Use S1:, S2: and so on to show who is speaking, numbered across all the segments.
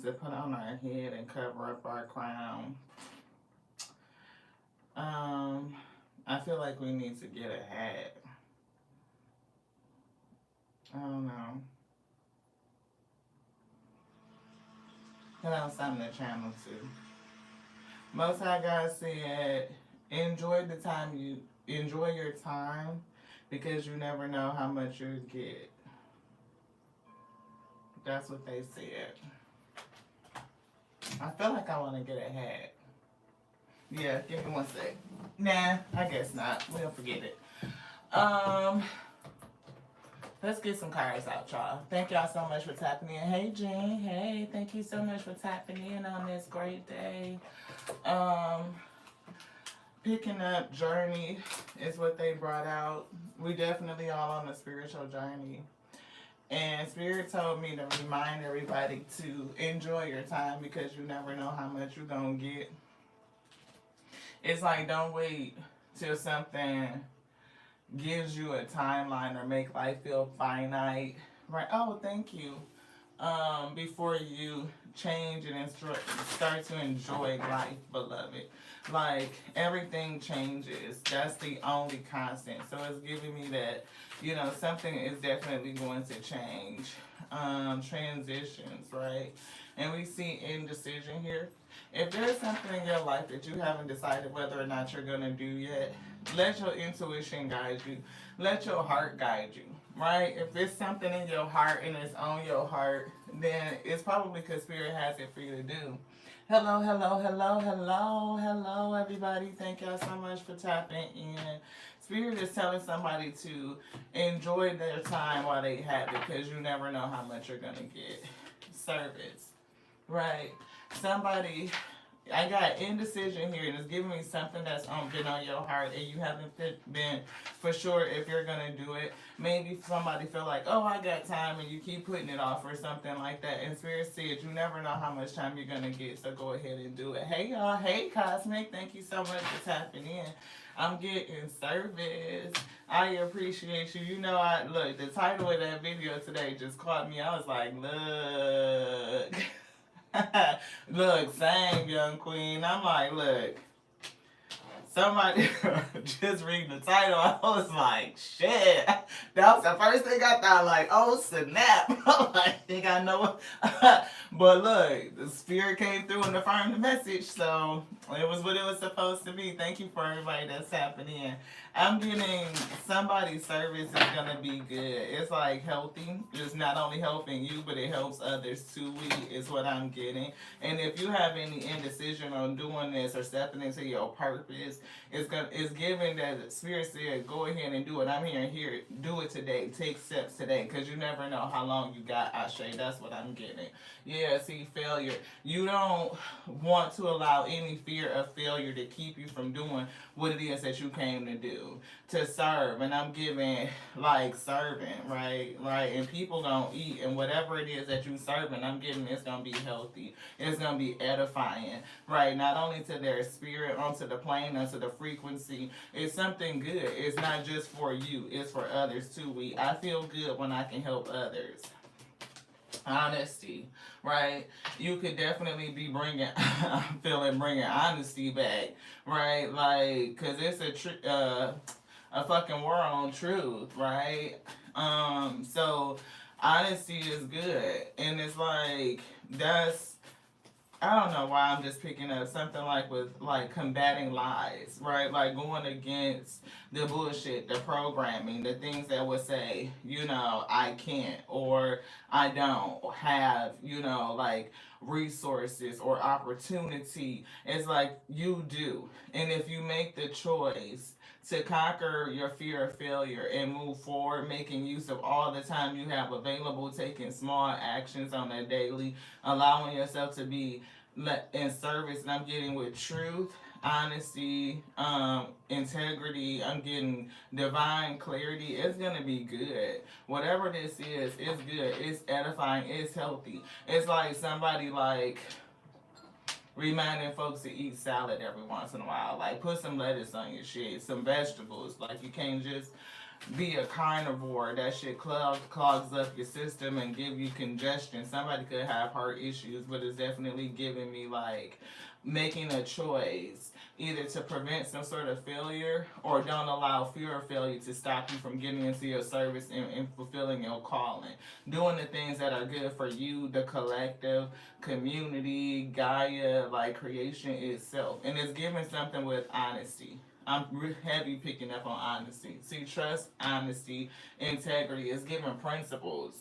S1: to put on our head and cover up our crown. Um, I feel like we need to get a hat. I don't know. Put on something to channel to. Most High God said, enjoy your time because you never know how much you get. That's what they said. I feel like I want to get a hat. Yeah, give me one sec. Nah, I guess not. We'll forget it. Um, let's get some cards out, y'all. Thank y'all so much for tapping in. Hey, Jen. Hey, thank you so much for tapping in on this great day. Picking up journey is what they brought out. We definitely all on a spiritual journey. And Spirit told me to remind everybody to enjoy your time because you never know how much you're going to get. It's like, don't wait till something gives you a timeline or make life feel finite. Right? Oh, thank you. Before you change and start to enjoy life, beloved. Like, everything changes. That's the only constant. So it's giving me that, something is definitely going to change. Transitions, right? And we see indecision here. If there's something in your life that you haven't decided whether or not you're going to do yet, let your intuition guide you. Let your heart guide you, right? If it's something in your heart and it's on your heart, then it's probably because Spirit has it for you to do. Hello, hello, hello, hello, hello, everybody. Thank y'all so much for tapping in. Spirit is telling somebody to enjoy their time while they have it because you never know how much you're going to get. Service, right? Somebody, I got indecision here, and it's giving me something that's been on your heart, and you haven't been for sure if you're gonna do it. Maybe somebody feel like, oh, I got time, and you keep putting it off or something like that. And Spirit said, you never know how much time you're gonna get, so go ahead and do it. Hey y'all, hey Cosmic, thank you so much for tapping in. I'm getting service. I appreciate you. Look, the title of that video today just caught me. I was like, look. Look, same young queen. I'm like, look, somebody just reading the title. I was like, shit. That was the first thing I thought, like, oh, snap. I'm like, I think I know. But look, the Spirit came through and affirmed the message, so it was what it was supposed to be. Thank you for everybody that's tapping in. I'm getting somebody's service is going to be good. It's like healthy. It's not only helping you, but it helps others too, is what I'm getting. And if you have any indecision on doing this or stepping into your purpose, it's given that Spirit said, go ahead and do it. I'm here. Do it today. Take steps today because you never know how long you got, Ashe. That's what I'm getting. Yeah, see, failure. You don't want to allow any fear of failure to keep you from doing what it is that you came to do, to serve. And I'm giving, like, serving, right? And people gonna eat, and whatever it is that you serving, I'm giving, it's gonna be healthy. It's gonna be edifying, right? Not only to their spirit, onto the plane, onto the frequency. It's something good. It's not just for you. It's for others too. I feel good when I can help others. Honesty, right? You could definitely be bringing honesty back, right? Like, cause it's a fucking war on truth, right? So honesty is good, and it's like I don't know why I'm just picking up something like with like combating lies, right? Like going against the bullshit, the programming, the things that would say, I can't or I don't have, like resources or opportunity. It's like you do. And if you make the choice to conquer your fear of failure and move forward, making use of all the time you have available, taking small actions on a daily, allowing yourself to be in service, and I'm getting with truth, honesty, integrity, I'm getting divine clarity. It's gonna be good. Whatever this is, it's good. It's edifying. It's healthy. It's like somebody like reminding folks to eat salad every once in a while. Like put some lettuce on your shit, some vegetables. Like you can't just be a carnivore. That shit clogs up your system and give you congestion. Somebody could have heart issues, but it's definitely giving me like making a choice either to prevent some sort of failure or don't allow fear of failure to stop you from getting into your service and fulfilling your calling. Doing the things that are good for you, the collective, community, Gaia, like creation itself. And it's giving something with honesty. I'm heavy picking up on honesty. See, trust, honesty, integrity is giving principles.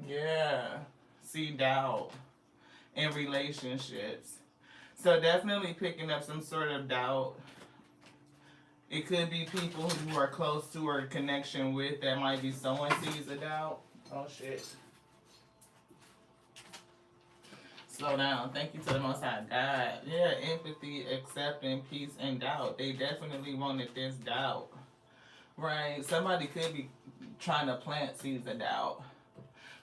S1: Yeah. See, doubt in relationships. So definitely picking up some sort of doubt. It could be people who are close to or connection with that might be sowing seeds of doubt. Oh shit. Slow down. Thank you to the Most High God. Yeah, empathy, accepting, peace, and doubt. They definitely wanted this doubt. Right? Somebody could be trying to plant seeds of doubt.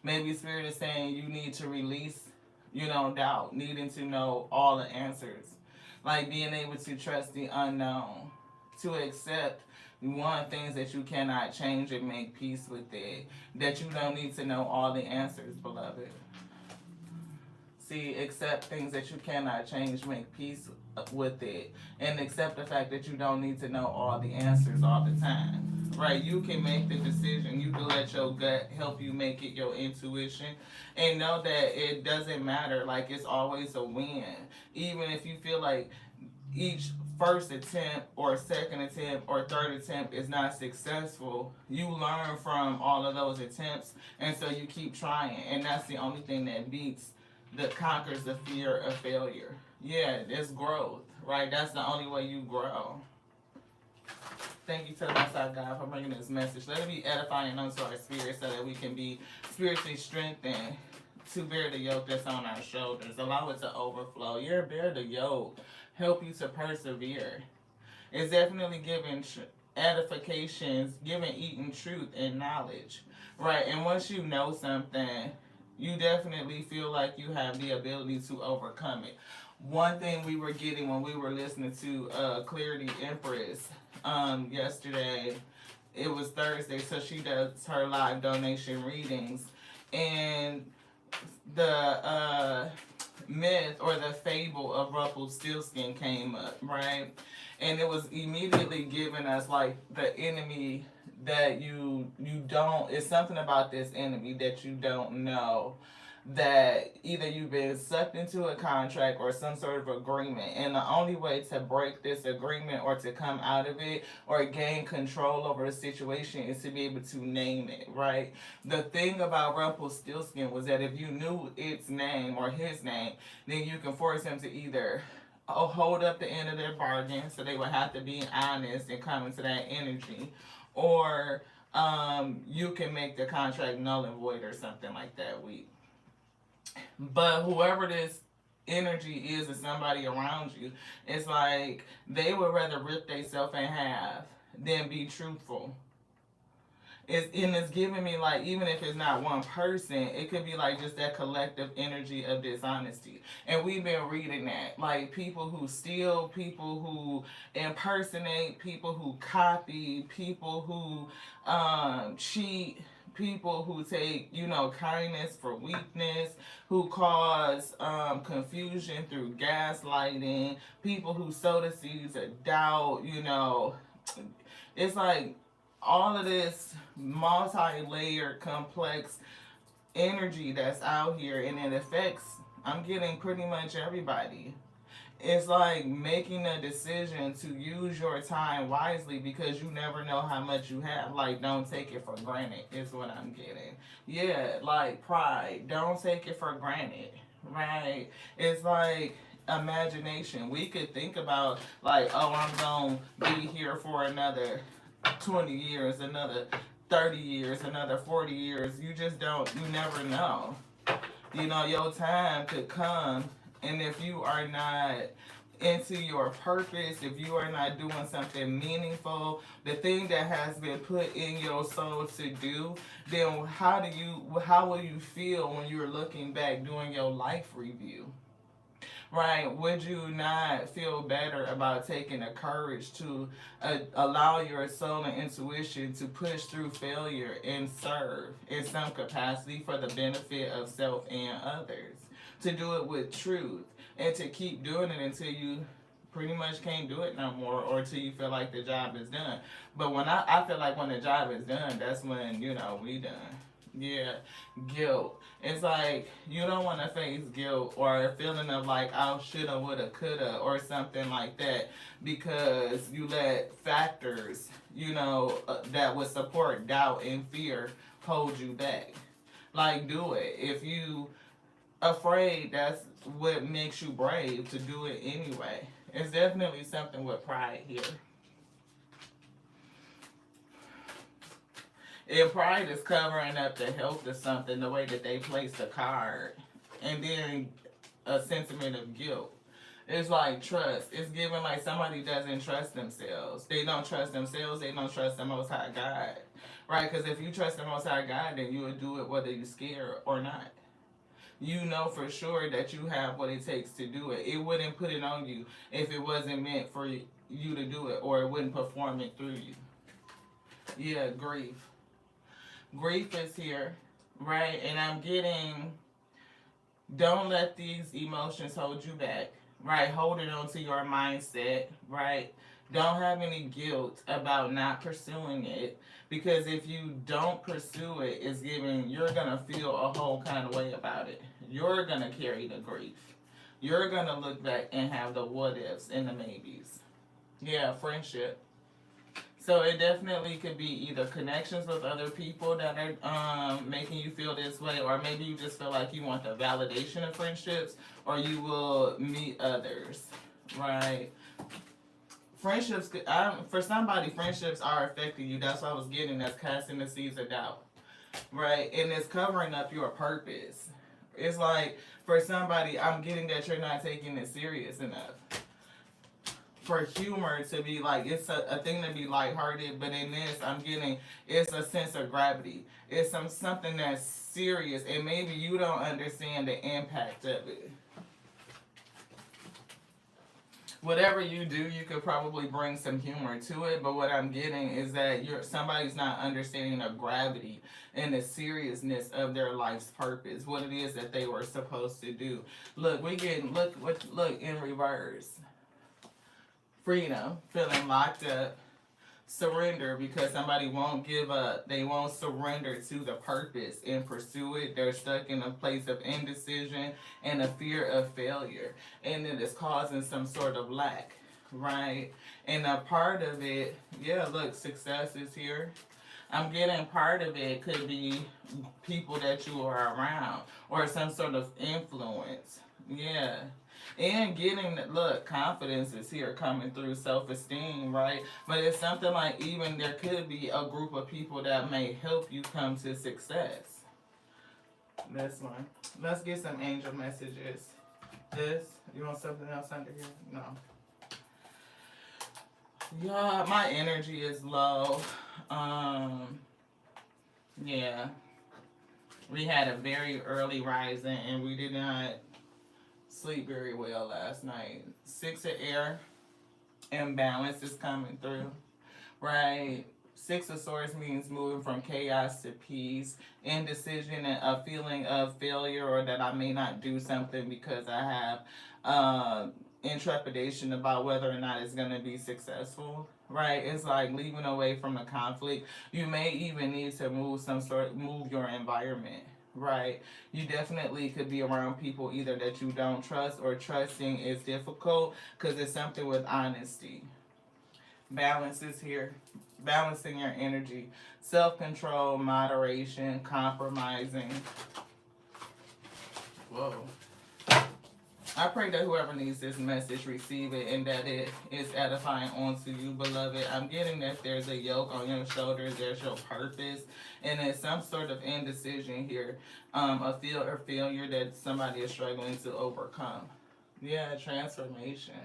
S1: Maybe Spirit is saying you need to release, doubt, needing to know all the answers. Like being able to trust the unknown, to accept things that you cannot change and make peace with it. That you don't need to know all the answers, beloved. See, accept things that you cannot change, make peace with it, and accept the fact that you don't need to know all the answers all the time. Right? You can make the decision. You can let your gut help you make it, your intuition, and know that it doesn't matter. Like it's always a win. Even if you feel like each first attempt or second attempt or third attempt is not successful, you learn from all of those attempts, and so you keep trying, and that's the only thing that conquers the fear of failure. Yeah, it's growth, right? That's the only way you grow. Thank you to the Most High God for bringing this message. Let it be edifying unto our spirit so that we can be spiritually strengthened to bear the yoke that's on our shoulders. Allow it to overflow. Yeah, bear the yoke. Help you to persevere. It's definitely giving edifications, giving eating truth and knowledge, right? And once you know something, you definitely feel like you have the ability to overcome it. One thing we were getting when we were listening to Clarity Empress yesterday, it was Thursday, so she does her live donation readings, and the myth or the fable of Rumpelstiltskin came up, right? And it was immediately giving us like the enemy that you don't, it's something about this enemy that you don't know, that either you've been sucked into a contract or some sort of agreement, and the only way to break this agreement or to come out of it or gain control over a situation is to be able to name it, right? The thing about Rumpelstiltskin was that if you knew its name or his name, then you can force him to either hold up the end of their bargain, so they would have to be honest and come into that energy, or you can make the contract null and void or something like that. But whoever this energy is somebody around you, it's like they would rather rip themselves in half than be truthful. It's giving me like, even if it's not one person, it could be like just that collective energy of dishonesty. And we've been reading that. Like people who steal, people who impersonate, people who copy, people who cheat, people who take, kindness for weakness, who cause confusion through gaslighting, people who sow the seeds of doubt, It's like all of this multi-layered, complex energy that's out here, and it affects, I'm getting pretty much everybody. It's like making a decision to use your time wisely, because you never know how much you have. Like, don't take it for granted is what I'm getting. Yeah, like pride. Don't take it for granted, right? It's like imagination. We could think about like, oh, I'm going to be here for another 20 years, another 30 years, another 40 years. You just don't, you never know. Your time could come, and if you are not into your purpose, if you are not doing something meaningful, the thing that has been put in your soul to do, then how will you feel when you're looking back doing your life review? Right? Would you not feel better about taking the courage to allow your soul and intuition to push through failure and serve in some capacity for the benefit of self and others? To do it with truth and to keep doing it until you pretty much can't do it no more or till you feel like the job is done. But when I feel like when the job is done, that's when, we done. Yeah, guilt. It's like you don't want to face guilt or a feeling of like, I shoulda, woulda, coulda, or something like that because you let factors, that would support doubt and fear hold you back. Like, do it. If you afraid, that's what makes you brave to do it anyway. It's definitely something with pride here. And pride is covering up the health of something, the way that they place the card. And then a sentiment of guilt. It's like trust. It's given like somebody doesn't trust themselves. They don't trust themselves. They don't trust the Most High God. Right? Because if you trust the Most High God, then you would do it whether you're scared or not. You know for sure that you have what it takes to do it. It wouldn't put it on you if it wasn't meant for you to do it, or it wouldn't perform it through you. Yeah, grief. Grief is here, right? And I'm getting, don't let these emotions hold you back, right? Holding on to your mindset, right? Don't have any guilt about not pursuing it, because if you don't pursue it, you're gonna feel a whole kind of way about it. You're gonna carry the grief. You're gonna look back and have the what ifs and the maybes. Yeah, friendship. So it definitely could be either connections with other people that are making you feel this way, or maybe you just feel like you want the validation of friendships, or you will meet others, right? Friendships, for somebody, friendships are affecting you. That's what I was getting. That's casting the seeds of doubt, right? And it's covering up your purpose. It's like for somebody, I'm getting that you're not taking it serious enough. For humor to be like, it's a thing to be lighthearted, but in this I'm getting, it's a sense of gravity. It's something that's serious, and maybe you don't understand the impact of it. Whatever you do, you could probably bring some humor to it, but what I'm getting is that somebody's not understanding the gravity and the seriousness of their life's purpose, what it is that they were supposed to do. Look, look in reverse. Freedom, feeling locked up, surrender because somebody won't give up. They won't surrender to the purpose and pursue it. They're stuck in a place of indecision and a fear of failure, and it is causing some sort of lack, right? And a part of it, yeah, look, success is here. I'm getting part of it could be people that you are around or some sort of influence. Yeah. And getting look, confidence is here coming through, self-esteem, right? But it's something like even there could be a group of people that may help you come to success. This one. Let's get some angel messages. This, you want something else under here? No. Yeah, my energy is low. Yeah. We had a very early rising and we did not sleep very well last night. 6 of air imbalance is coming through, right? 6 of swords means moving from chaos to peace, indecision, and a feeling of failure, or that I may not do something because I have intrepidation about whether or not it's going to be successful, right? It's like leaving away from the conflict. You may even need to move your environment. Right. You definitely could be around people either that you don't trust, or trusting is difficult because it's something with honesty. Balance is here. Balancing your energy. Self-control, moderation, compromising. Whoa. I pray that whoever needs this message receive it and that it is edifying onto you, beloved. I'm getting that there's a yoke on your shoulders, there's your purpose, and there's some sort of indecision here, a feel or failure that somebody is struggling to overcome. Yeah, transformation.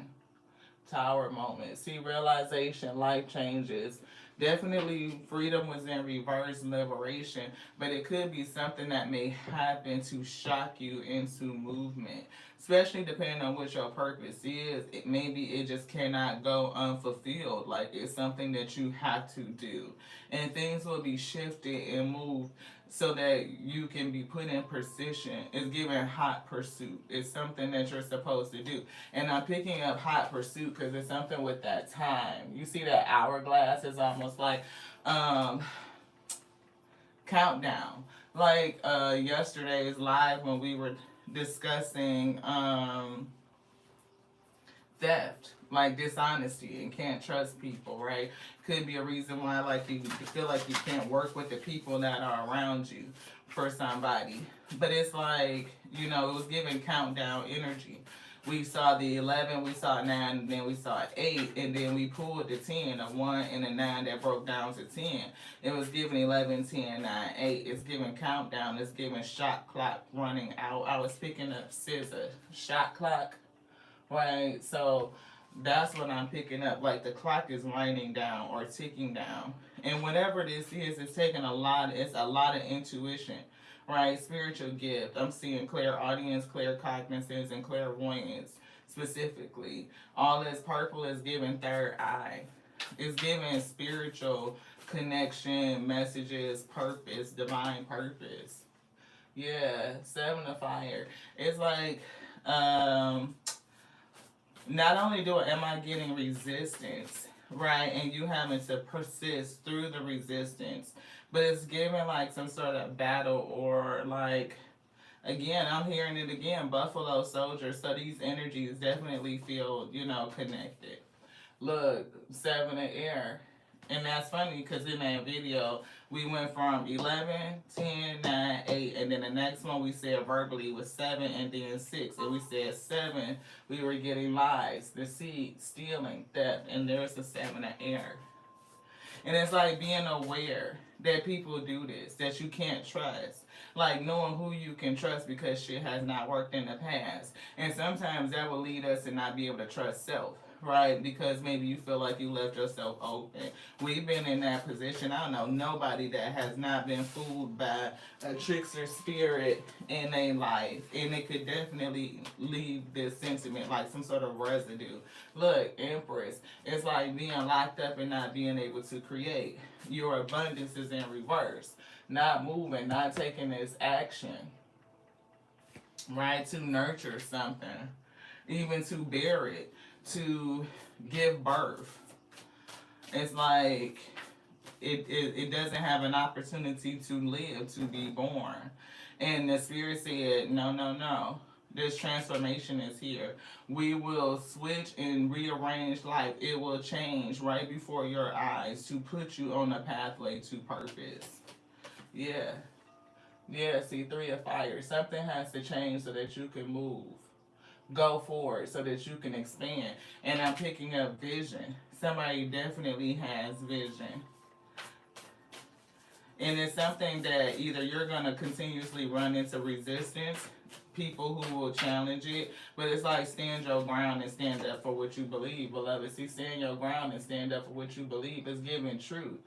S1: Tower moment. See, realization, life changes. Definitely freedom was in reverse, liberation, but it could be something that may happen to shock you into movement, especially depending on what your purpose is. Maybe it just cannot go unfulfilled. Like it's something that you have to do, and things will be shifted and moved so that you can be put in position. It's given hot pursuit. It's something that you're supposed to do. And I'm picking up hot pursuit because it's something with that time. You see that hourglass is almost like um, countdown. Like yesterday's live when we were discussing theft, like dishonesty and can't trust people, right? Could be a reason why like you feel like you can't work with the people that are around you for somebody. But it's like, it was giving countdown energy. We saw the 11, we saw 9, and then we saw 8, and then we pulled the 10, a 1 and a 9 that broke down to 10. It was giving 11, 10, 9, 8. It's giving countdown. It's giving shot clock running out. I was picking up scissor. Shot clock, right? So that's what I'm picking up. Like the clock is winding down or ticking down. And whatever this is, it's a lot of intuition, right? Spiritual gift. I'm seeing clairaudience, claircognizance, and clairvoyance specifically. All this purple is giving third eye. It's giving spiritual connection, messages, purpose, divine purpose. Yeah, seven of fire. It's like, not only am I getting resistance, right, and you having to persist through the resistance, but it's giving like some sort of battle or like, again, I'm hearing it again, Buffalo Soldier. So these energies definitely feel, connected. Look, seven of air. And that's funny because in that video, we went from 11, 10, 9, 8, and then the next one we said verbally was 7 and then 6. And we said 7, we were getting lies, deceit, stealing, theft, and there's the 7 of air. And it's like being aware that people do this, that you can't trust. Like knowing who you can trust because shit has not worked in the past. And sometimes that will lead us to not be able to trust self, right? Because maybe you feel like you left yourself open. We've been in that position. I don't know nobody that has not been fooled by a trickster spirit in their life. And it could definitely leave this sentiment like some sort of residue. Look, Empress, it's like being locked up and not being able to create. Your abundance is in reverse. Not moving, not taking this action, right? To nurture something, even to bear it, to give birth. It's like it doesn't have an opportunity to live, to be born. And the spirit said, no, no, no. This transformation is here. We will switch and rearrange life. It will change right before your eyes to put you on a pathway to purpose. Yeah. Yeah, see, 3 of fire. Something has to change so that you can move. Go forward so that you can expand. And I'm picking up vision. Somebody definitely has vision. And it's something that either you're going to continuously run into resistance, people who will challenge it, but it's like stand your ground and stand up for what you believe, beloved. See, stand your ground and stand up for what you believe is giving truth,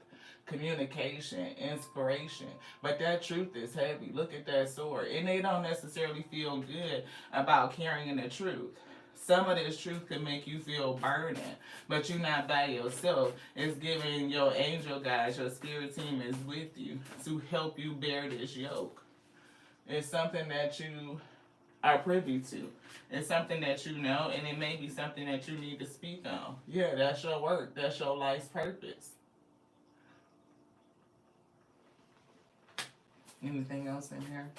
S1: communication, inspiration. But that truth is heavy. Look at that sword. And they don't necessarily feel good about carrying the truth. Some of this truth can make you feel burdened, but you're not by yourself. It's giving your angel guides, your spirit team is with you to help you bear this yoke. It's something that you are privy to. It's something that you know, and it may be something that you need to speak on. Yeah, that's your work. That's your life's purpose. Anything else in here?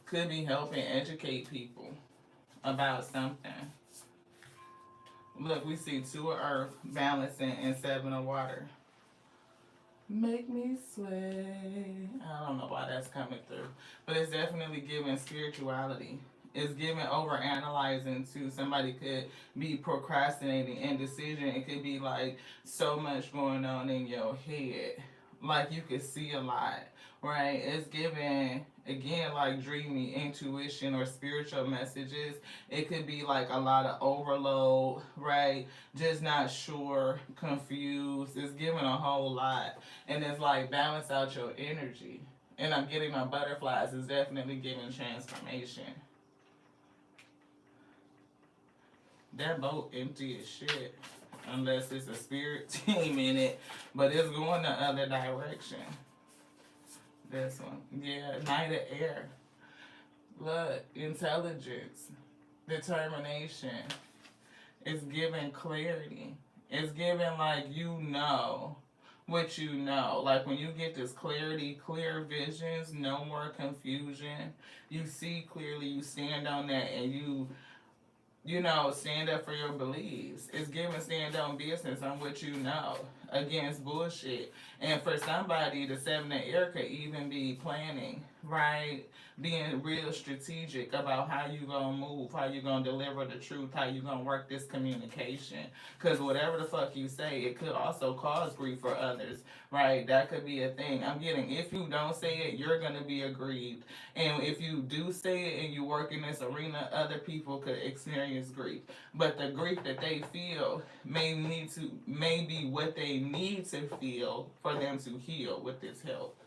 S1: Could be helping educate people about something. Look, we see 2 of earth balancing and 7 of water. Make me sweat. I don't know why that's coming through. But it's definitely giving spirituality. It's giving over analyzing too. Somebody could be procrastinating indecision. It could be like so much going on in your head. like you can see a lot, right? It's giving again like dreamy intuition or spiritual messages. It could be like a lot of overload, right? Just not sure, confused. It's giving a whole lot, and it's like balance out your energy. And I'm getting my butterflies. It's definitely giving transformation. That boat empty as shit. Unless it's a spirit team in it. But it's going the other direction. This one. Yeah, Knight of Air. Look, intelligence. Determination. It's giving clarity. It's giving like you know what you know. Like when you get this clarity, clear visions, no more confusion. You see clearly, you stand on that, and you know, stand up for your beliefs. It's giving stand on business on what you know against bullshit. And for somebody, the seven of air could even be planning, right? Being real strategic about how you gonna move, how you gonna deliver the truth, how you gonna work this communication. Cause whatever the fuck you say, it could also cause grief for others, right? That could be a thing. I'm getting if you don't say it, you're gonna be aggrieved. And if you do say it and you work in this arena, other people could experience grief. But the grief that they feel may be what they need to feel for them to heal with this help.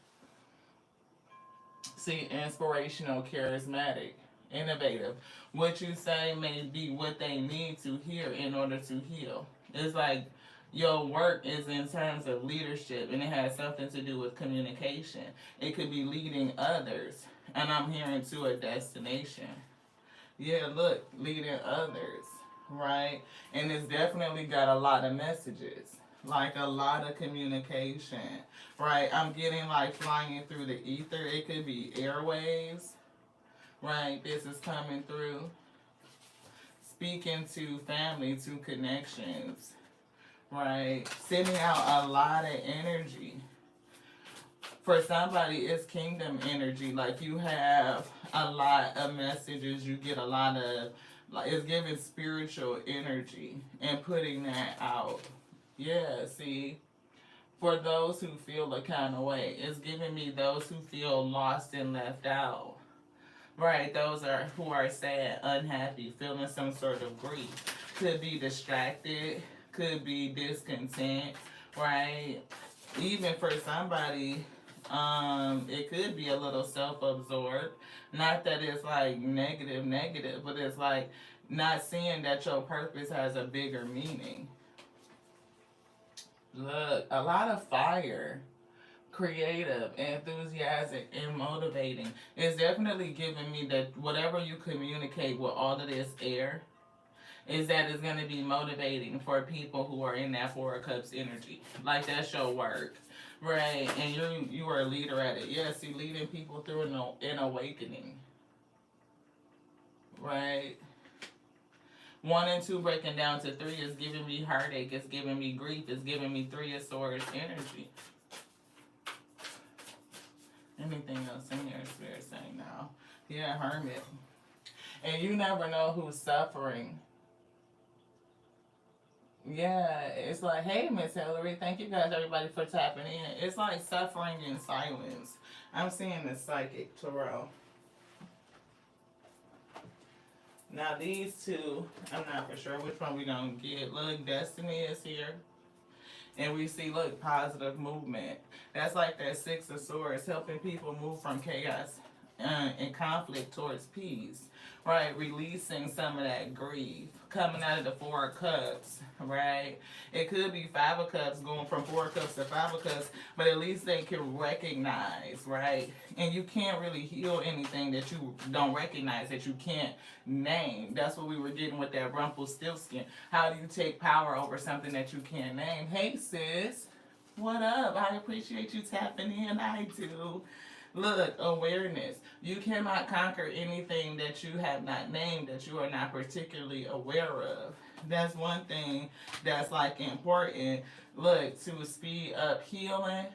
S1: See, inspirational, charismatic, innovative. What you say may be what they need to hear in order to heal. It's like your work is in terms of leadership and it has something to do with communication. It could be leading others. And I'm hearing to a destination. Yeah, look, leading others, right? And it's definitely got a lot of messages, like a lot of communication, right? I'm getting like flying through the ether. It could be airwaves, right? This is coming through. Speaking to family, to connections, right? Sending out a lot of energy. For somebody, it's kingdom energy. Like you have a lot of messages. You get a lot of, like, it's giving spiritual energy and putting that out. Yeah, see, for those who feel the kind of way, it's giving me those who feel lost and left out. Right, those are who are sad, unhappy, feeling some sort of grief. Could be distracted, could be discontent, right? Even for somebody, it could be a little self-absorbed. Not that it's like negative, but it's like not seeing that your purpose has a bigger meaning. Look, a lot of fire, creative, enthusiastic, and motivating. It's definitely giving me that whatever you communicate with all of this air, is that it's going to be motivating for people who are in that Four of Cups energy. Like that's your work, right? And you are a leader at it. Yeah, see, leading people through an awakening, right? One and two breaking down to three is giving me heartache. It's giving me grief. It's giving me Three of Swords energy. Anything else in here, Spirit saying now? Yeah, Hermit. And you never know who's suffering. Yeah, it's like, hey, Miss Hillary, thank you guys, everybody, for tapping in. It's like suffering in silence. I'm seeing the psychic tarot. Now these two, I'm not for sure which one we gonna get. Look, Destiny is here. And we see, look, positive movement. That's like that Six of Swords, helping people move from chaos and conflict towards peace, right? Releasing some of that grief, coming out of the Four of Cups, right? It could be Five of Cups, going from Four of Cups to Five of Cups, but at least they can recognize, right? And you can't really heal anything that you don't recognize, that you can't name. That's what we were getting with that Rumpelstiltskin. How do you take power over something that you can't name? Hey, sis. What up? I appreciate you tapping in. I do. Look, awareness. You cannot conquer anything that you have not named, that you are not particularly aware of. That's one thing that's like important. Look, to speed up healing,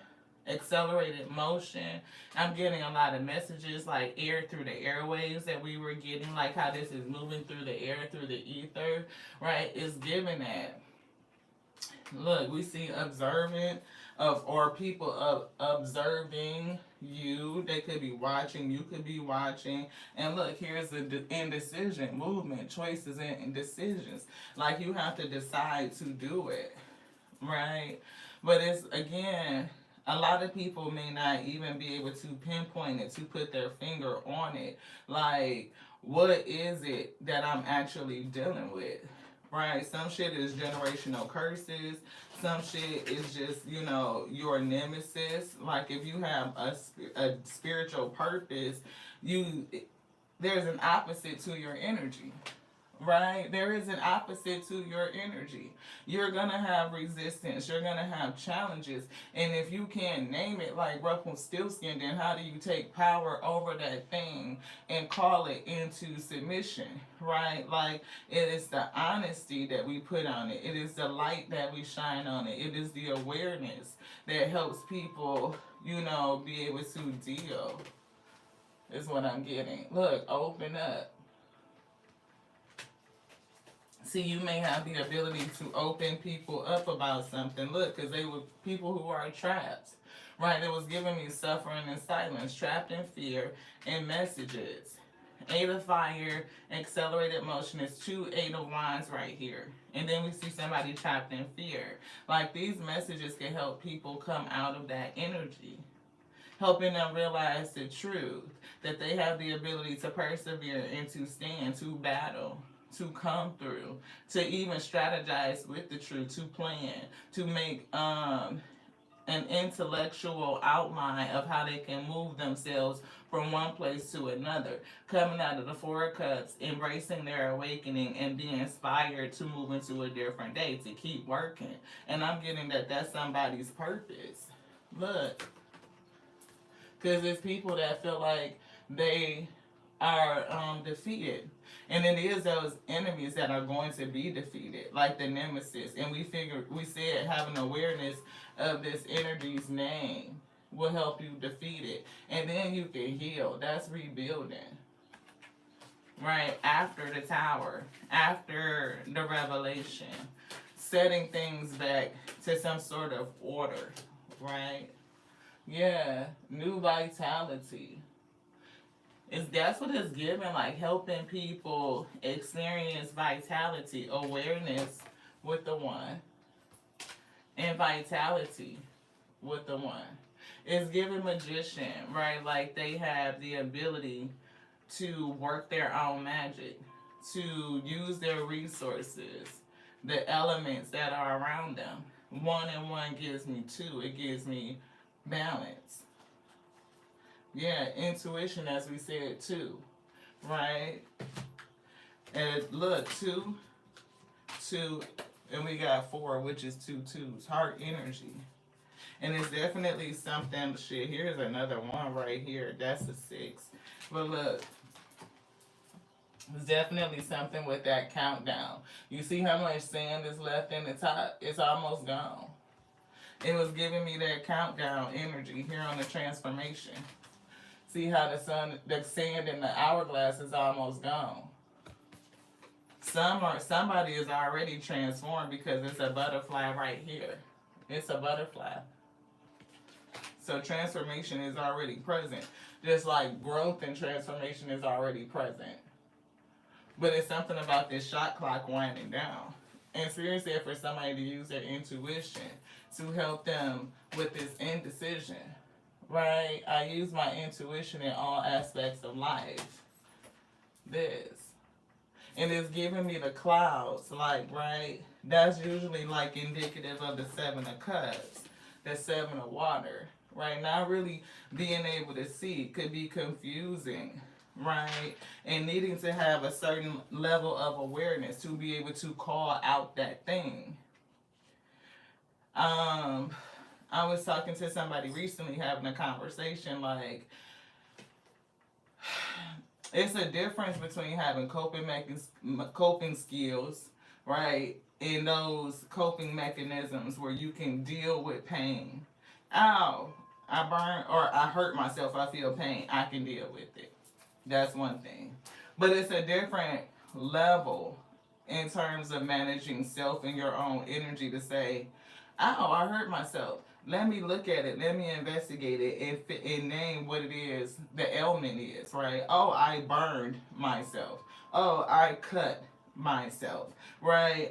S1: accelerated motion. I'm getting a lot of messages like air through the airwaves that we were getting, like how this is moving through the air, through the ether, right? It's giving that. Look, we see observant, or people observing you. They could be watching, you could be watching. And look, here's the indecision movement, choices and decisions. Like you have to decide to do it, right? But it's again, a lot of people may not even be able to pinpoint it, to put their finger on it. Like, what is it that I'm actually dealing with? Right? Some shit is generational curses. Some shit is just, your nemesis. Like, if you have a spiritual purpose, you there's an opposite to your energy, right? There is an opposite to your energy. You're gonna have resistance. You're gonna have challenges, and if you can't name it like Rumpelstiltskin, then how do you take power over that thing and call it into submission, right? Like it is the honesty that we put on it. It is the light that we shine on it. It is the awareness that helps people, be able to deal. Is what I'm getting. Look, open up. See, you may have the ability to open people up about something. Look, because they were people who are trapped, right? It was giving me suffering and silence, trapped in fear and messages. Eight of Fire, accelerated motion is 2 Eight of Wands right here. And then we see somebody trapped in fear. Like these messages can help people come out of that energy, helping them realize the truth, that they have the ability to persevere and to stand, to battle, to come through, to even strategize with the truth, to plan, to make an intellectual outline of how they can move themselves from one place to another, coming out of the Four of Cups, embracing their awakening and being inspired to move into a different day, to keep working. And I'm getting that that's somebody's purpose. Look, because it's people that feel like they are defeated. And it is those enemies that are going to be defeated, like the nemesis. And we said having awareness of this energy's name will help you defeat it. And then you can heal. That's rebuilding. Right? After the tower, after the revelation, setting things back to some sort of order. Right? Yeah. New vitality. That's what it's giving, like helping people experience vitality, awareness with the one, and vitality with the one. It's giving magician, right? Like they have the ability to work their own magic, to use their resources, the elements that are around them. 1 and 1 gives me 2. It gives me balance. Yeah, intuition, as we said, too, right? And look, 2, and we got 4, which is 2 twos, heart energy. And it's definitely something, shit, here's another 1 right here. That's a 6. But look, it's definitely something with that countdown. You see how much sand is left in the top? It's almost gone. It was giving me that countdown energy here on the transformation. See how the sand in the hourglass is almost gone. Somebody is already transformed because it's a butterfly right here. It's a butterfly. So transformation is already present. Just like growth and transformation is already present. But it's something about this shot clock winding down. And Spirit said for somebody to use their intuition to help them with this indecision. Right? I use my intuition in all aspects of life. This. And it's giving me the clouds, like, right? That's usually like indicative of the 7 of Cups, the 7 of Water, right? Not really being able to see could be confusing, right? And needing to have a certain level of awareness to be able to call out that thing. I was talking to somebody recently, having a conversation, like, it's a difference between having coping skills, right, and those coping mechanisms where you can deal with pain. Ow, I burned or I hurt myself, I feel pain, I can deal with it. That's one thing. But it's a different level in terms of managing self and your own energy to say, ow, I hurt myself. let me look at it, let me investigate it, and name what it is, the ailment is, right? Oh, I burned myself. Oh, I cut myself, right?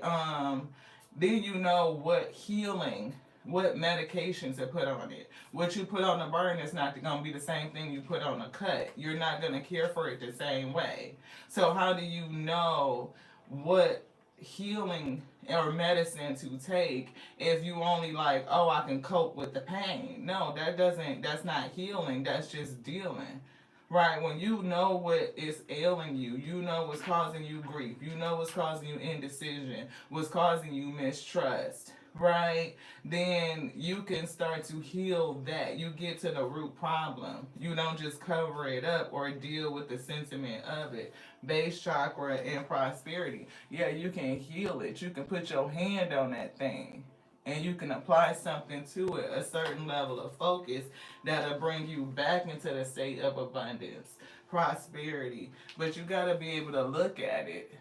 S1: Then you know what healing, what medication to put on it. What you put on the burn is not going to be the same thing you put on a cut. You're not going to care for it the same way. So how do you know what healing or medicine to take if you only like, oh, I can cope with the pain? No, that's not healing, that's just dealing. Right, when you know what is ailing you, you know what's causing you grief, you know what's causing you indecision, what's causing you mistrust, right? Then you can start to heal that. You get to the root problem. You don't just cover it up or deal with the sentiment of it. Base chakra and prosperity. Yeah, you can heal it. You can put your hand on that thing and you can apply something to it, a certain level of focus that'll bring you back into the state of abundance, prosperity. But you got to be able to look at it,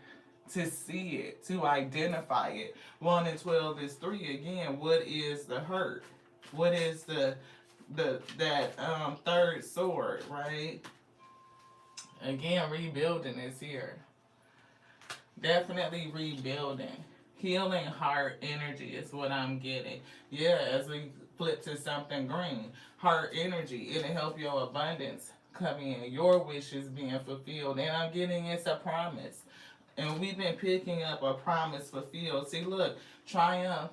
S1: to see it, to identify it. 1 and 12 is 3. Again, what is the hurt? What is that third sword, right? Again, rebuilding is here. Definitely rebuilding. Healing heart energy is what I'm getting. Yeah, as we flip to something green. Heart energy, it'll help your abundance come in. Your wishes being fulfilled. And I'm getting it's a promise. And we've been picking up a promise fulfilled. See, look, triumph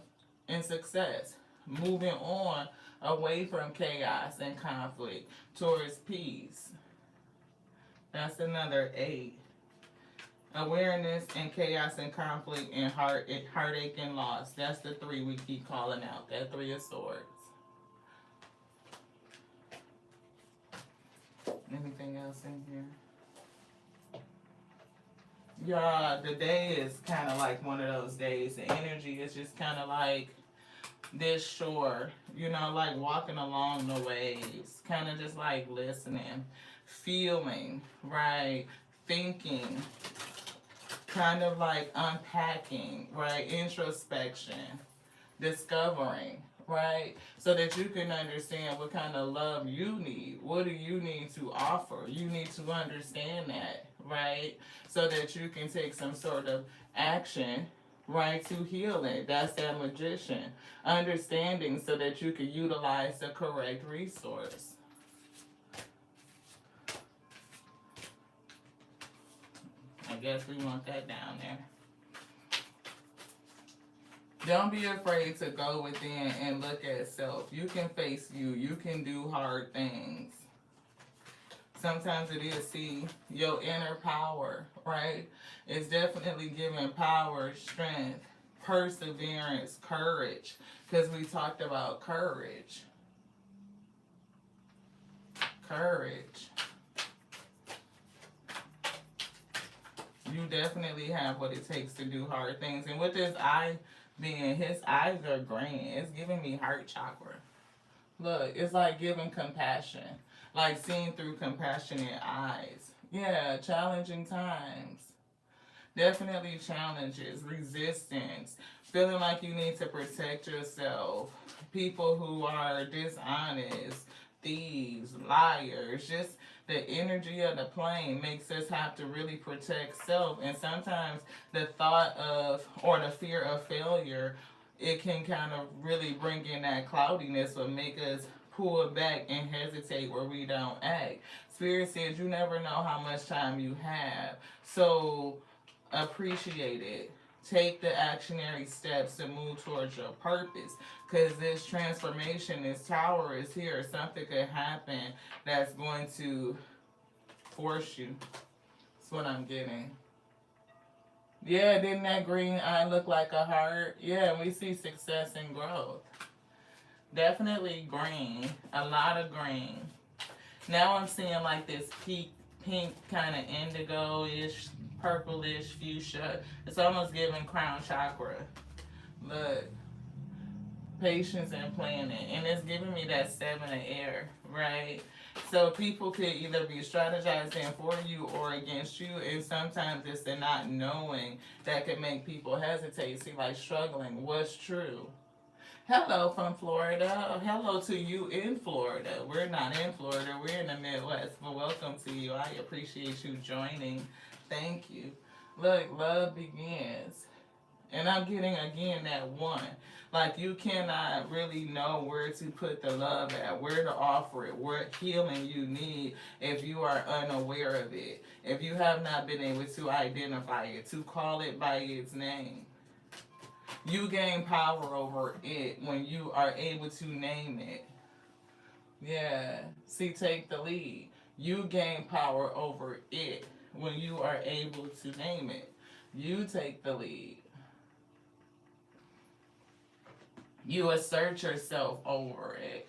S1: and success. Moving on away from chaos and conflict towards peace. That's another 8. Awareness and chaos and conflict and heartache and loss. That's the 3 we keep calling out. That 3 of swords. Anything else in here? Yeah, the day is kind of like one of those days. The energy is just kind of like this shore, like walking along the waves, kind of just like listening, feeling, right, thinking, kind of like unpacking, right, introspection, discovering, right, so that you can understand what kind of love you need. What do you need to offer? You need to understand that, right, so that you can take some sort of action, right, to heal it. That's that magician. Understanding so that you can utilize the correct resource. I guess we want that down there. Don't be afraid to go within and look at self. You can face you. You can do hard things. Sometimes it is see your inner power, right? It's definitely giving power, strength, perseverance, courage. Because we talked about courage. Courage. You definitely have what it takes to do hard things. And with this eye being, his eyes are green. It's giving me heart chakra. Look, it's like giving compassion. Like seeing through compassionate eyes. Yeah, challenging times. Definitely challenges, resistance, feeling like you need to protect yourself. People who are dishonest, thieves, liars, just the energy of the plane makes us have to really protect self. And sometimes the thought of, or the fear of failure, it can kind of really bring in that cloudiness or make us pull back and hesitate where we don't act. Spirit says you never know how much time you have. So appreciate it. Take the actionary steps to move towards your purpose. Because this transformation, this tower is here. Something could happen that's going to force you. That's what I'm getting. Yeah, didn't that green eye look like a heart? Yeah, we see success and growth. Definitely green. A lot of green. Now I'm seeing like this pink kind of indigo-ish, purplish, fuchsia. It's almost giving crown chakra. Look. Patience and planning. And it's giving me that 7 of air, right? So people could either be strategizing for you or against you. And sometimes it's the not knowing that could make people hesitate. See, like struggling. What's true? Hello from Florida. Hello to you in Florida. We're not in Florida, we're in the Midwest, but welcome to you. I appreciate you joining. Thank you. Look, love begins. And I'm getting again that one. Like you cannot really know where to put the love at, where to offer it, what healing you need if you are unaware of it. If you have not been able to identify it, to call it by its name. You gain power over it when you are able to name it. Yeah. See, take the lead. You gain power over it when you are able to name it. You take the lead. You assert yourself over it.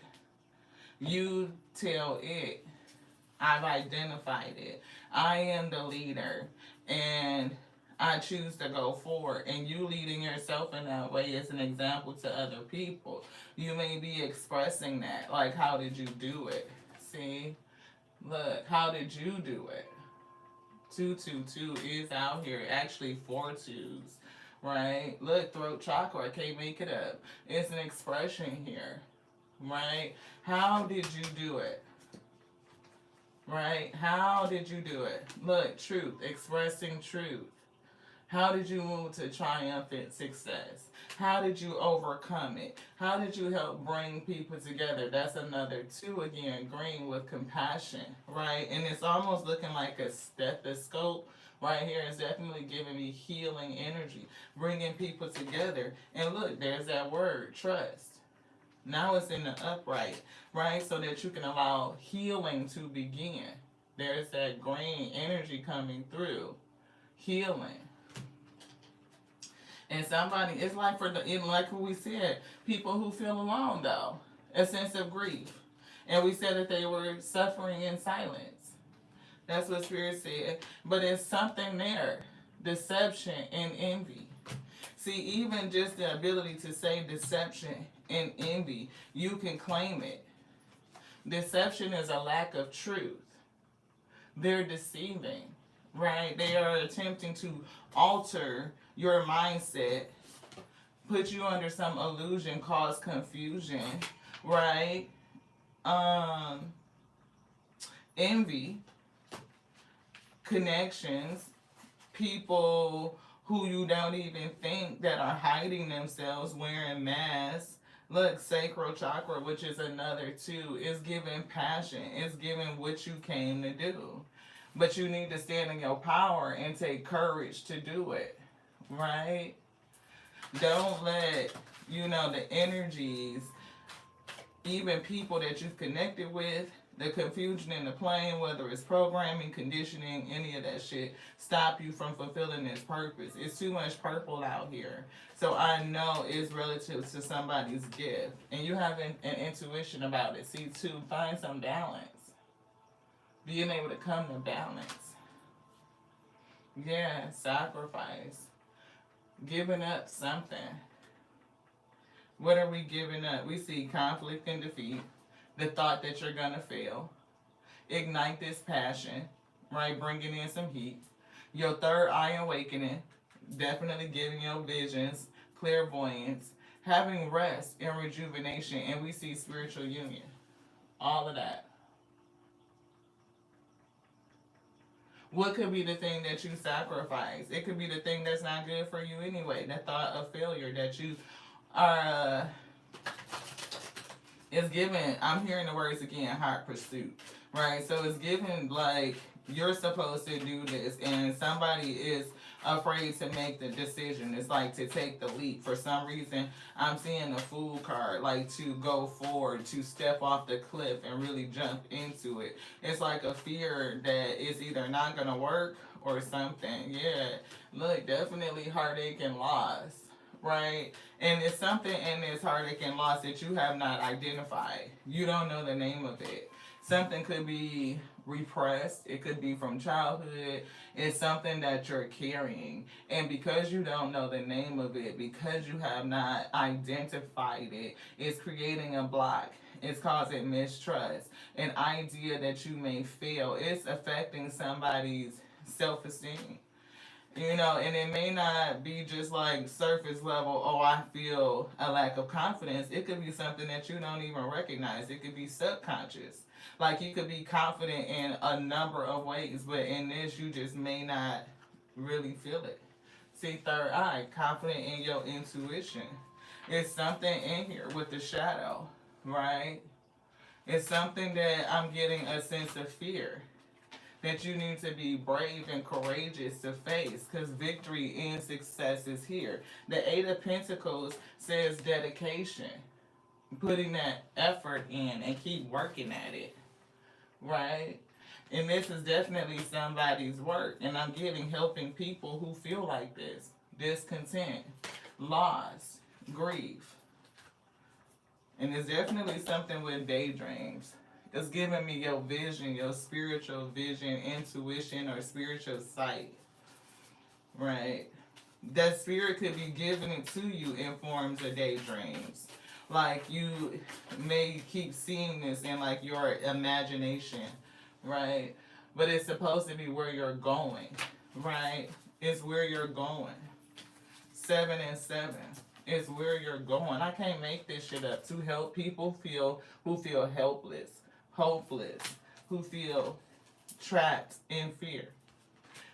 S1: You tell it, I've identified it. I am the leader. And I choose to go forward. And you leading yourself in that way is an example to other people. You may be expressing that. Like, how did you do it? See? Look, how did you do it? 222 is out here. Actually, four twos. Right? Look, throat chakra. I can't make it up. It's an expression here. Right? How did you do it? Right? How did you do it? Look, truth. Expressing truth. How did you move to triumphant success? How did you overcome it? How did you help bring people together? That's another two again, green with compassion, right? And it's almost looking like a stethoscope right here. It's definitely giving me healing energy, bringing people together. And look, there's that word, trust. Now it's in the upright, right? So that you can allow healing to begin. There's that green energy coming through. Healing. And somebody, it's like like we said, people who feel alone though, a sense of grief. And we said that they were suffering in silence. That's what Spirit said. But it's something there, deception and envy. See, even just the ability to say deception and envy, you can claim it. Deception is a lack of truth. They're deceiving, right? They are attempting to alter your mindset, put you under some illusion, cause confusion, right? Um, Envy, connections, people who you don't even think that are hiding themselves wearing masks. Look, sacral chakra, which is another two, is giving passion. It's giving what you came to do. But you need to stand in your power and take courage to do it. Right? Don't let, the energies, even people that you've connected with, the confusion in the plane, whether it's programming, conditioning, any of that shit, stop you from fulfilling this purpose. It's too much purple out here. So I know it's relative to somebody's gift. And you have an intuition about it. See, to find some balance. Being able to come to balance. Yeah, sacrifice. Giving up something. What are we giving up? We see conflict and defeat, the thought that you're going to fail. Ignite this passion, right? Bringing in some heat. Your third eye awakening, definitely giving your visions, clairvoyance, having rest and rejuvenation, and we see spiritual union. All of that. What could be the thing that you sacrifice? It could be the thing that's not good for you anyway. The thought of failure that you are. It's given. I'm hearing the words again. Hot pursuit, right? So it's given like you're supposed to do this, and somebody is afraid to make the decision. It's like to take the leap. For some reason, I'm seeing the fool card, like to go forward, to step off the cliff and really jump into it. It's like a fear that it's either not gonna work or something. Yeah, look, definitely heartache and loss, right? And it's something in this heartache and loss that you have not identified. You don't know the name of it. Something could be repressed. It could be from childhood. It's something that you're carrying. And because you don't know the name of it, because you have not identified it, it's creating a block. It's causing mistrust. An idea that you may fail. It's affecting somebody's self esteem. You know, and it may not be just like surface level, oh, I feel a lack of confidence. It could be something that you don't even recognize. It could be subconscious. Like you could be confident in a number of ways, but in this, you just may not really feel it. See, third eye, confident in your intuition. It's something in here with the shadow, right? It's something that I'm getting a sense of fear that you need to be brave and courageous to face because victory and success is here. The Eight of Pentacles says dedication, putting that effort in and keep working at it, right? And this is definitely somebody's work, and I'm getting helping people who feel like this discontent, loss, grief. And it's definitely something with daydreams. It's giving me your vision, your spiritual vision, intuition, or spiritual sight, right? That spirit could be giving it to you in forms of daydreams. Like you may keep seeing this in like your imagination, right? But it's supposed to be where you're going, right? It's where you're going. 7 and 7 is where you're going. I can't make this shit up. To help people who feel helpless, hopeless, who feel trapped in fear.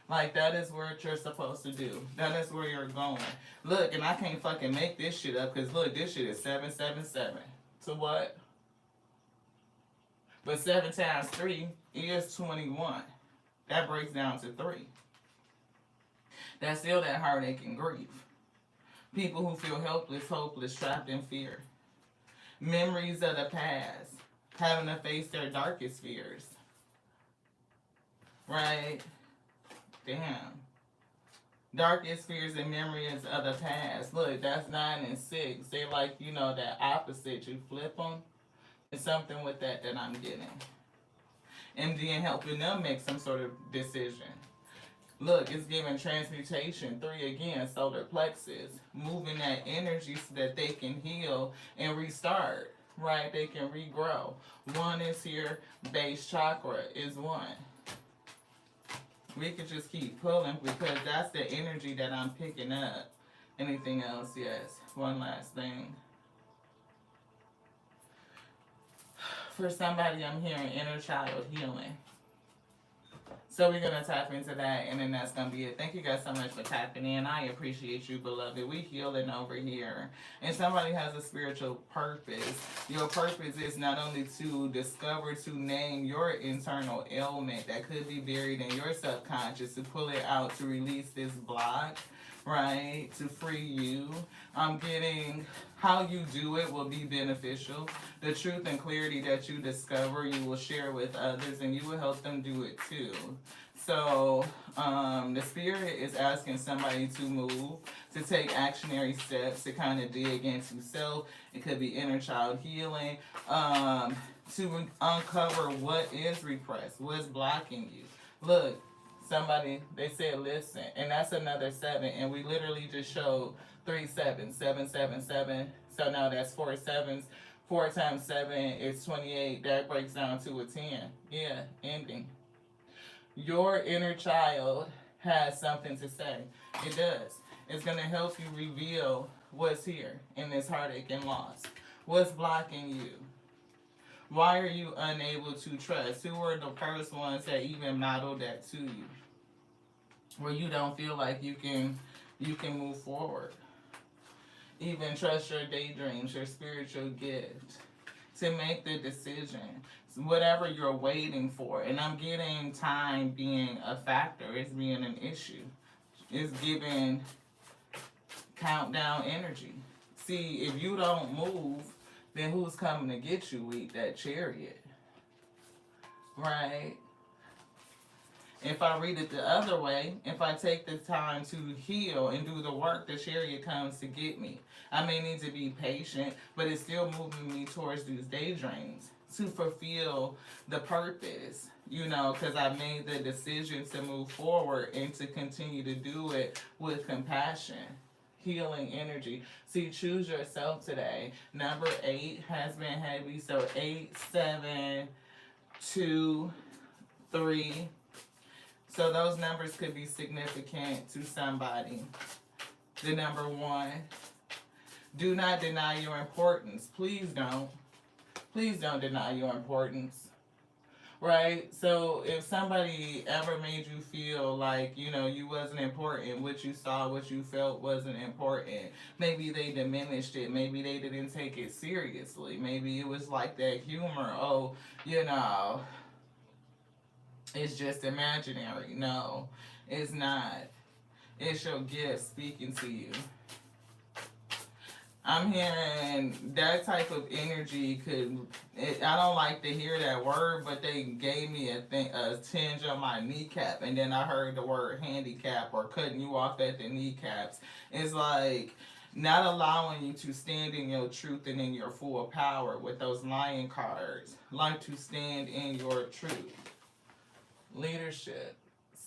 S1: Like that is what you're supposed to do. That is where you're going. Look, and I can't fucking make this shit up because look, this shit is 777. So what? But 7 times 3 is 21. That breaks down to 3. That's still that heartache and grief. People who feel helpless, hopeless, trapped in fear. Memories of the past, having to face their darkest fears. Right? Damn. Darkest fears and memories of the past. Look, that's 9 and 6. They like, you know, that opposite. You flip them. It's something with that I'm getting. And then helping them make some sort of decision. Look, it's giving transmutation. 3 again, solar plexus. Moving that energy so that they can heal and restart. Right? They can regrow. 1 is here. Base chakra is 1. We could just keep pulling because that's the energy that I'm picking up. Anything else? Yes. One last thing. For somebody, I'm hearing inner child healing. So we're going to tap into that, and then that's going to be it. Thank you guys so much for tapping in. I appreciate you, beloved. We healing over here. And somebody has a spiritual purpose. Your purpose is not only to discover, to name your internal ailment that could be buried in your subconscious, to pull it out, to release this block, right? To free you. I'm getting how you do it will be beneficial. The truth and clarity that you discover, you will share with others, and you will help them do it too. So the spirit is asking somebody to move, to take actionary steps, to kind of dig into self. It could be inner child healing, to uncover what is repressed, what's blocking you. Look, somebody, they said listen, and that's another 7, and we literally just showed 3 7s, 7 7 7. So now that's 4 7s. 4 times 7 is 28. That breaks down to a 10. Yeah, ending. Your inner child has something to say. It does. It's going to help you reveal what's here in this heartache and loss. What's blocking you? Why are you unable to trust? Who were the first ones that even modeled that to you? Where you don't feel like you can move forward. Even trust your daydreams, your spiritual gift, to make the decision, whatever you're waiting for. And I'm getting time being a factor, it's being an issue. It's giving countdown energy. See, if you don't move, then who's coming to get you with that chariot? Right? If I read it the other way, if I take the time to heal and do the work, the chariot comes to get me. I may need to be patient, but it's still moving me towards these daydreams to fulfill the purpose, you know, because I made the decision to move forward and to continue to do it with compassion. Healing energy. See, choose yourself today. Number 8 has been heavy. So 8, 7, 2, 3. So those numbers could be significant to somebody. The number 1. Do not deny your importance. Please don't. Please don't deny your importance. Right? So if somebody ever made you feel like, you wasn't important, what you saw, what you felt wasn't important, maybe they diminished it, maybe they didn't take it seriously, maybe it was like that humor, oh, it's just imaginary. No, it's not. It's your gift speaking to you. I'm hearing that type of energy I don't like to hear that word, but they gave me a tinge on my kneecap, and then I heard the word handicap or cutting you off at the kneecaps. It's like not allowing you to stand in your truth and in your full power with those lion cards. Like to stand in your truth. Leadership.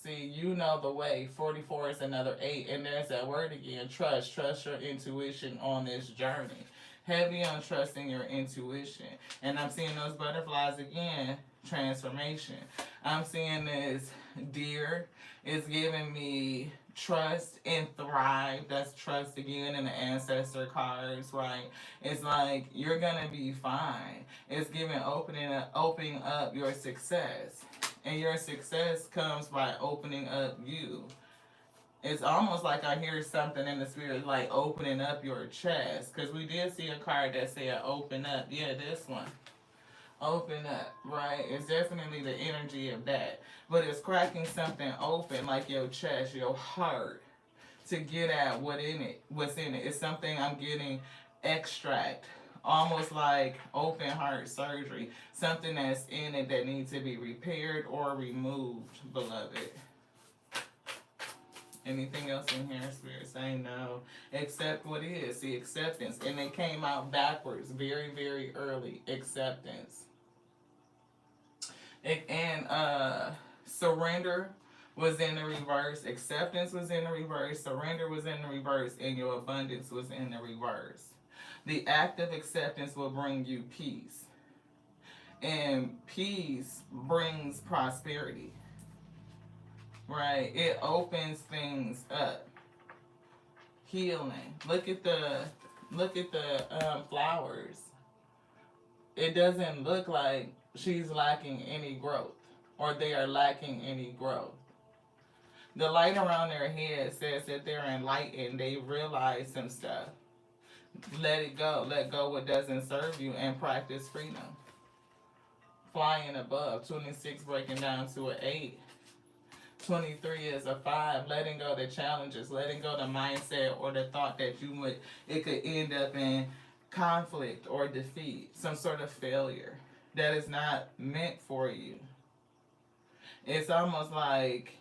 S1: See, you know the way. 44 is another 8. And there's that word again, trust. Trust your intuition on this journey. Heavy on trusting your intuition. And I'm seeing those butterflies again. Transformation. I'm seeing this deer. It's giving me trust and thrive. That's trust again in the ancestor cards, right? It's like you're going to be fine. It's giving opening up your success. And your success comes by opening up you. It's almost like I hear something in the spirit like opening up your chest. Because we did see a card that said open up. Yeah, this one. Open up, right? It's definitely the energy of that. But it's cracking something open like your chest, your heart, to get at what's in it. It's something I'm getting extract. Almost like open heart surgery. Something that's in it that needs to be repaired or removed, beloved. Anything else in here, Spirit? Saying no. Accept what is. The acceptance. And they came out backwards very, very early. Acceptance. And surrender was in the reverse. Acceptance was in the reverse. Surrender was in the reverse. And your abundance was in the reverse. The act of acceptance will bring you peace. And peace brings prosperity. Right? It opens things up. Healing. Look at the flowers. It doesn't look like she's lacking any growth or they are lacking any growth. The light around their head says that they're enlightened. They realize some stuff. Let it go. Let go what doesn't serve you and practice freedom. Flying above. 26 breaking down to an 8. 23 is a 5. Letting go the challenges. Letting go the mindset or the thought that it could end up in conflict or defeat. Some sort of failure that is not meant for you. It's almost like,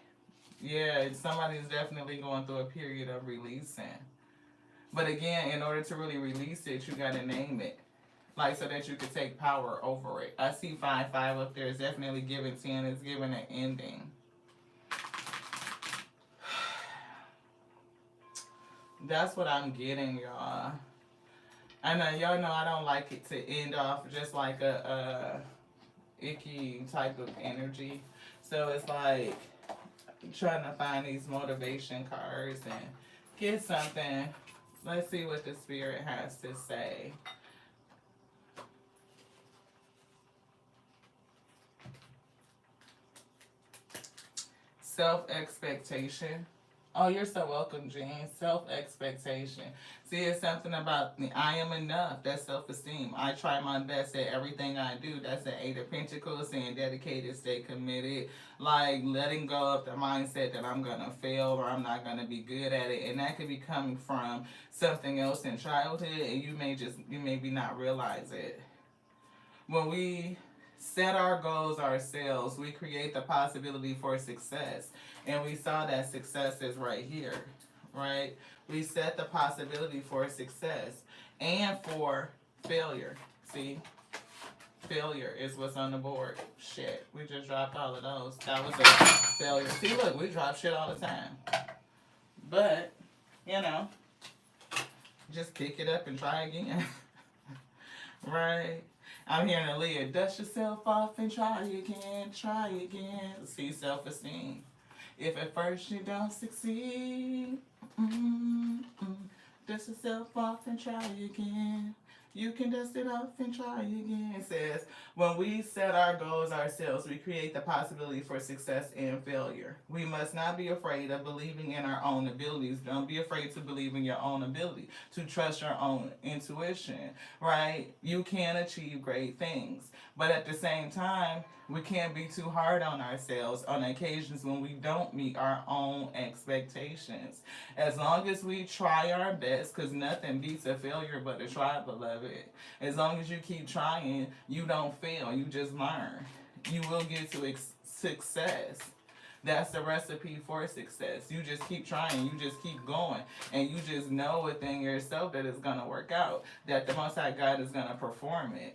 S1: somebody's definitely going through a period of releasing. But again, in order to really release it, you got to name it. Like, so that you could take power over it. I see 5-5 up there. It's definitely giving 10. It's giving an ending. That's what I'm getting, y'all. I know, y'all know I don't like it to end off just like a icky type of energy. So it's like trying to find these motivation cards and get something. Let's see what the Spirit has to say. Self-expectation. Oh, you're so welcome, Jean. Self-expectation. See, it's something about I am enough. That's self-esteem. I try my best at everything I do. That's the 8 of Pentacles, saying dedicated, stay committed. Like letting go of the mindset that I'm going to fail or I'm not going to be good at it. And that could be coming from something else in childhood, and you maybe not realize it. When we set our goals ourselves, we create the possibility for success. And we saw that success is right here, right? We set the possibility for success and for failure. See? Failure is what's on the board. Shit, we just dropped all of those. That was a failure. See, look, we drop shit all the time. But, just pick it up and try again. Right? I'm hearing Aaliyah, dust yourself off and try again. See, self-esteem. If at first you don't succeed, mm-mm, dust yourself off and try again. You can dust it off and try again. It says, when we set our goals ourselves, we create the possibility for success and failure. We must not be afraid of believing in our own abilities. Don't be afraid to believe in your own ability, to trust your own intuition, right? You can achieve great things. But at the same time, we can't be too hard on ourselves on occasions when we don't meet our own expectations. As long as we try our best, because nothing beats a failure but a try, beloved. As long as you keep trying, you don't fail, you just learn. You will get to success. That's the recipe for success. You just keep trying, you just keep going, and you just know within yourself that it's going to work out, that the Most High God is going to perform it.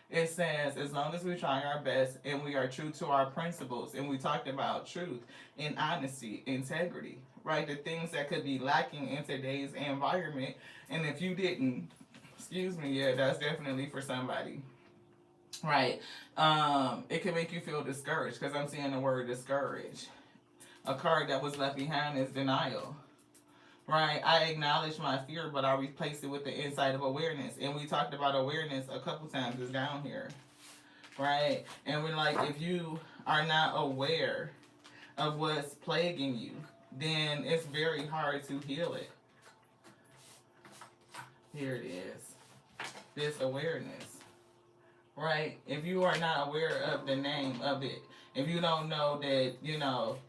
S1: It says, as long as we try our best and we are true to our principles, and we talked about truth and honesty, integrity, right? The things that could be lacking in today's environment. And if you didn't, excuse me, yeah, that's definitely for somebody, right? It can make you feel discouraged, because I'm seeing the word discouraged. A card that was left behind is denial. Right, I acknowledge my fear, but I replace it with the insight of awareness. And we talked about awareness a couple times. It's down here, right? And we're like, if you are not aware of what's plaguing you, then it's very hard to heal it. Here it is. This awareness, right? If you are not aware of the name of it, if you don't know that,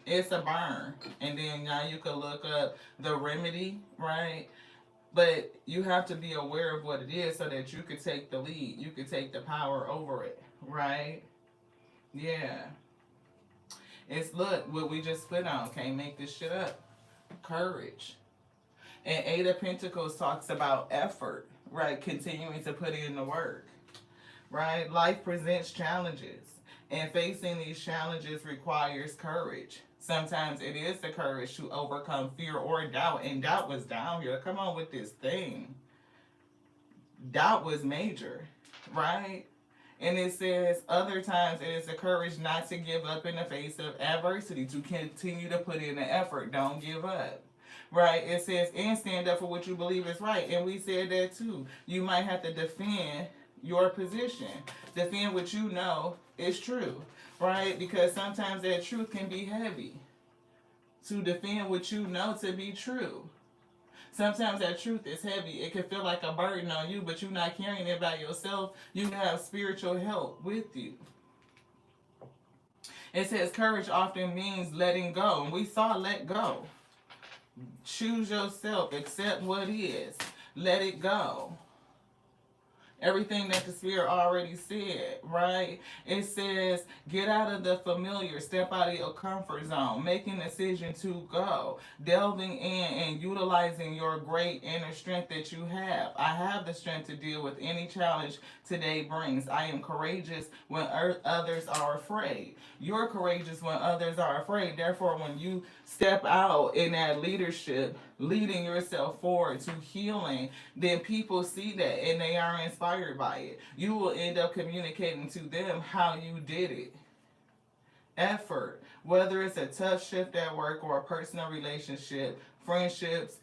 S1: it's a burn, and then now you can look up the remedy, right? But you have to be aware of what it is so that you could take the lead. You could take the power over it, right? Yeah. It's, look, what we just put on. Can't make this shit up. Courage. And Eight of Pentacles talks about effort, right? Continuing to put in the work, right? Life presents challenges. And facing these challenges requires courage. Sometimes it is the courage to overcome fear or doubt. And doubt was down here. Come on with this thing. Doubt was major, right? And it says other times it is the courage not to give up in the face of adversity, to continue to put in the effort. Don't give up. Right? It says, and stand up for what you believe is right. And we said that too. You might have to defend your position. Defend what you know is true, right? Because sometimes that truth can be heavy. To defend what you know to be true. Sometimes that truth is heavy. It can feel like a burden on you, but you're not carrying it by yourself. You have spiritual help with you. It says courage often means letting go. And we saw let go. Choose yourself. Accept what is. Let it go. Everything that the Spirit already said, right? It says, get out of the familiar, step out of your comfort zone, making a decision to go, delving in and utilizing your great inner strength that you have. I have the strength to deal with any challenge today brings. I am courageous when others are afraid. You're courageous when others are afraid. Therefore, when you step out in that leadership, leading yourself forward to healing, then people see that and they are inspired by it. You will end up communicating to them how you did it. Effort, whether it's a tough shift at work or a personal relationship, friendships,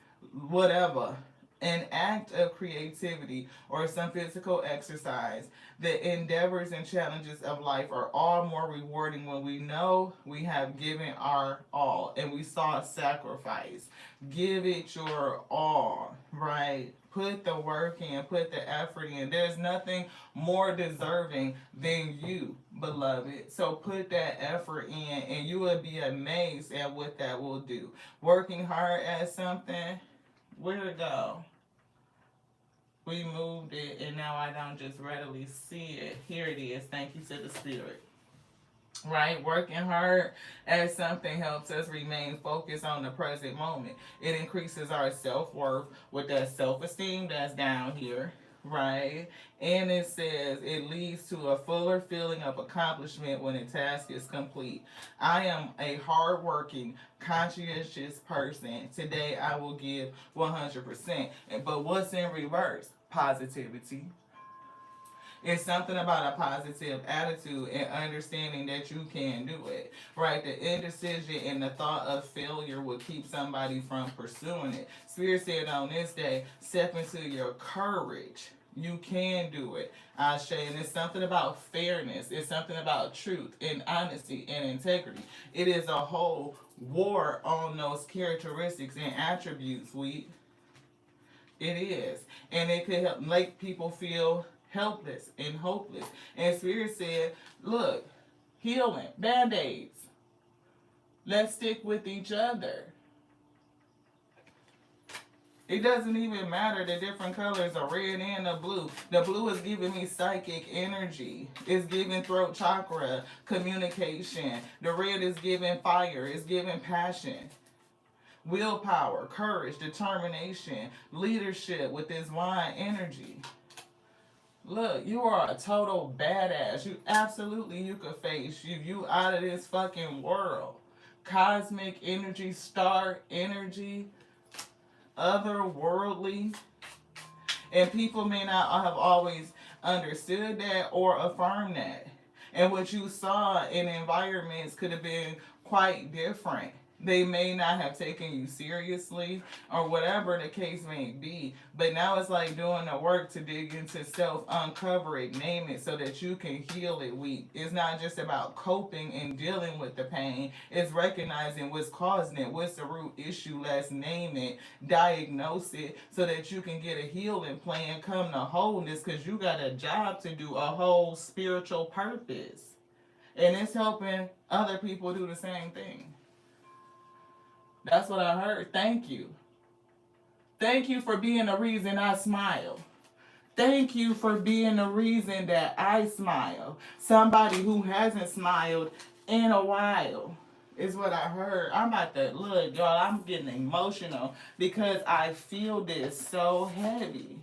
S1: whatever, an act of creativity or some physical exercise, the endeavors and challenges of life are all more rewarding when we know we have given our all. And we saw sacrifice. Give it your all, right? Put the work in, put the effort in. There's nothing more deserving than you, beloved. So put that effort in and you will be amazed at what that will do. Working hard at something, where'd it go? We moved it and now I don't just readily see it. Here it is. Thank you to the Spirit. Right? Working hard at something helps us remain focused on the present moment. It increases our self-worth with that self-esteem that's down here. Right? And it says it leads to a fuller feeling of accomplishment when a task is complete. I am a hardworking, conscientious person. Today I will give 100%. But what's in reverse? Positivity. It's something about a positive attitude and understanding that you can do it, right? The indecision and the thought of failure will keep somebody from pursuing it. Spirit said on this day, step into your courage. You can do it, Ashe. And it's something about fairness. It's something about truth and honesty and integrity. It is a whole war on those characteristics and attributes. It is. And it could help make people feel helpless and hopeless. And Spirit said, look, healing, band-aids. Let's stick with each other. It doesn't even matter the different colors are red and the blue. The blue is giving me psychic energy. It's giving throat chakra, communication. The red is giving fire. It's giving passion. Willpower, courage, determination, leadership with this wine energy. Look, you are a total badass. You could face you out of this fucking world. Cosmic energy, star energy, otherworldly. And people may not have always understood that or affirmed that. And what you saw in environments could have been quite different. They may not have taken you seriously or whatever the case may be. But now it's like doing the work to dig into self, uncover it, name it so that you can heal it weak. It's not just about coping and dealing with the pain. It's recognizing what's causing it. What's the root issue? Let's name it, diagnose it so that you can get a healing plan, come to wholeness, because you got a job to do, a whole spiritual purpose. And it's helping other people do the same thing. That's what I heard. Thank you. Thank you for being the reason I smile. Thank you for being the reason that I smile. Somebody who hasn't smiled in a while is what I heard. I'm about to look, y'all. I'm getting emotional because I feel this so heavy.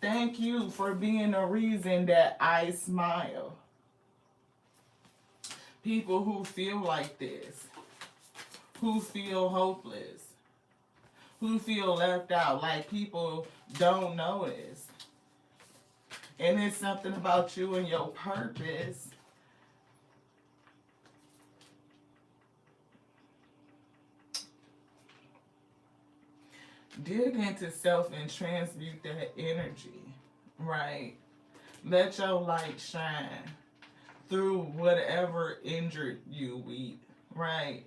S1: Thank you for being the reason that I smile. People who feel like this, who feel hopeless, who feel left out, like people don't notice. And it's something about you and your purpose. Dig into self and transmute that energy, right? Let your light shine through whatever injured you, right?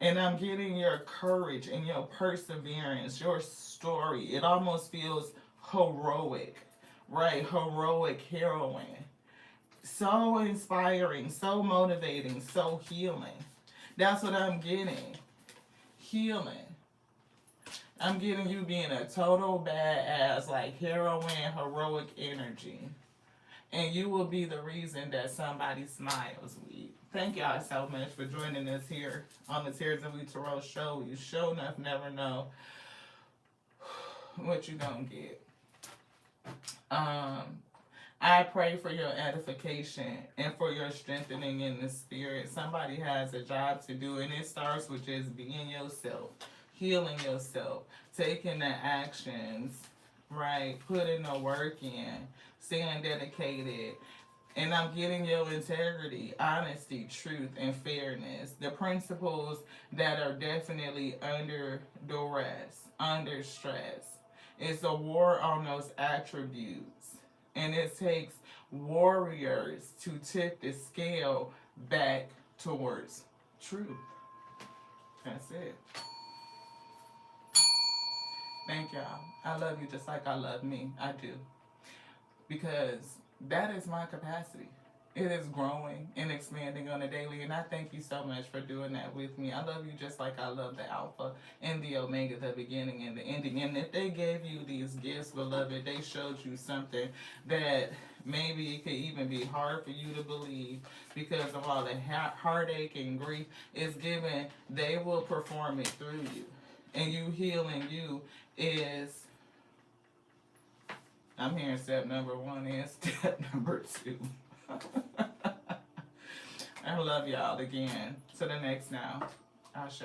S1: And I'm getting your courage and your perseverance, your story. It almost feels heroic, right? Heroic heroine. So inspiring, so motivating, so healing. That's what I'm getting. Healing. I'm getting you being a total badass, like heroine, heroic energy. And you will be the reason that somebody smiles. Thank y'all so much for joining us here on the Tears of We Tarot show. You sure enough never know what you gonna get. I pray for your edification and for your strengthening in the spirit. Somebody has a job to do, and it starts with just being yourself, healing yourself, taking the actions, right? Putting the work in, staying dedicated. And I'm getting your integrity, honesty, truth, and fairness. The principles that are definitely under duress, under stress. It's a war on those attributes. And it takes warriors to tip the scale back towards truth. That's it. Thank y'all. I love you just like I love me. I do. Because that is my capacity. It is growing and expanding on a daily, and I thank you so much for doing that with me. I love you just like I love the Alpha and the Omega, the beginning and the ending. And if they gave you these gifts, beloved, they showed you something that maybe it could even be hard for you to believe because of all the heartache and grief it's given. They will perform it through you. And you healing you is... I'm hearing step number 1 and step number 2. I love y'all again. To the next now. Ashe.